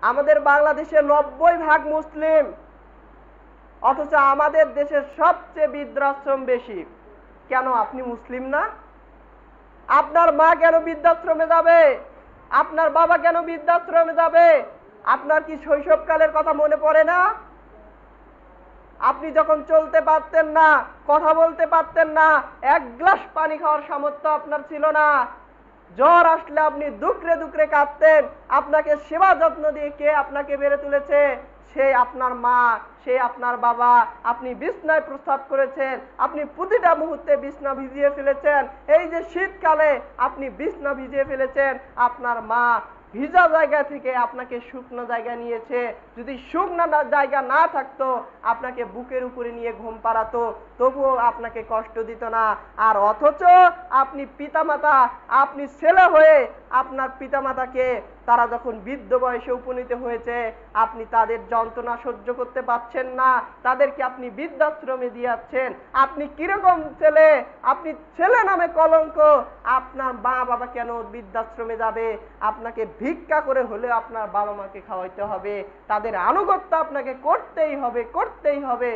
আমাদের বাংলাদেশে 90% মুসলিম, অথচ আমাদের দেশের সবচেয়ে বৃদ্ধাশ্রম বেশি। কেন? আপনি মুসলিম না? আপনার মা কেন বৃদ্ধাশ্রমে যাবে? আপনার বাবা কেন বৃদ্ধাশ্রমে যাবে? আপনার কি শৈশবকালের কথা মনে পড়ে না? আপনি যখন চলতে পারতেন না, কথা বলতে পারতেন না, এক গ্লাস পানি খাওয়ার সামর্থ্য আপনার ছিল না, জ্বর আসলে আপনি দুকরে দুকরে কাঁদতেন, আপনাকে সেবা যত্ন দিয়ে কে আপনাকে বেড়ে তুলেছে? সে আপনার মা, সে আপনার বাবা। আপনি বিছনায় প্রস্রাব করেছেন, আপনি প্রতিটা মুহূর্তে বিছনা ভিজিয়ে ফেলেছেন। এই যে শীতকালে আপনি বিছনা ভিজিয়ে ফেলেছেন, আপনার মা ভিজা জায়গা থেকে আপনাকে শুকনো জায়গা নিয়েছে। যদি শুকনো জায়গা না থাকতো, আপনাকে বুকের উপরে নিয়ে ঘুম পাড়াতো, তবুও আপনাকে কষ্ট দিত না। আর অথচ আপনি পিতামাতা, আপনি ছেলে হয়ে আপনার পিতামাতাকে, তারা যখন বৃদ্ধ বয়সে উপনীত হয়েছে, আপনি তাদের যন্ত্রণা সহ্য করতে পারছেন না, তাদেরকে আপনি বৃদ্ধাশ্রমে দিয়েছেন। আপনি কিরকম ছেলে? আপনি ছেলে নামে কলঙ্ক। আপনার মা বাবা কেন বৃদ্ধাশ্রমে যাবে? আপনাকে ভিক্ষা করে হলেও আপনার বাবা মাকে খাওয়াইতে হবে, তাদের আনুগত্য আপনাকে করতেই হবে, করতেই হবে।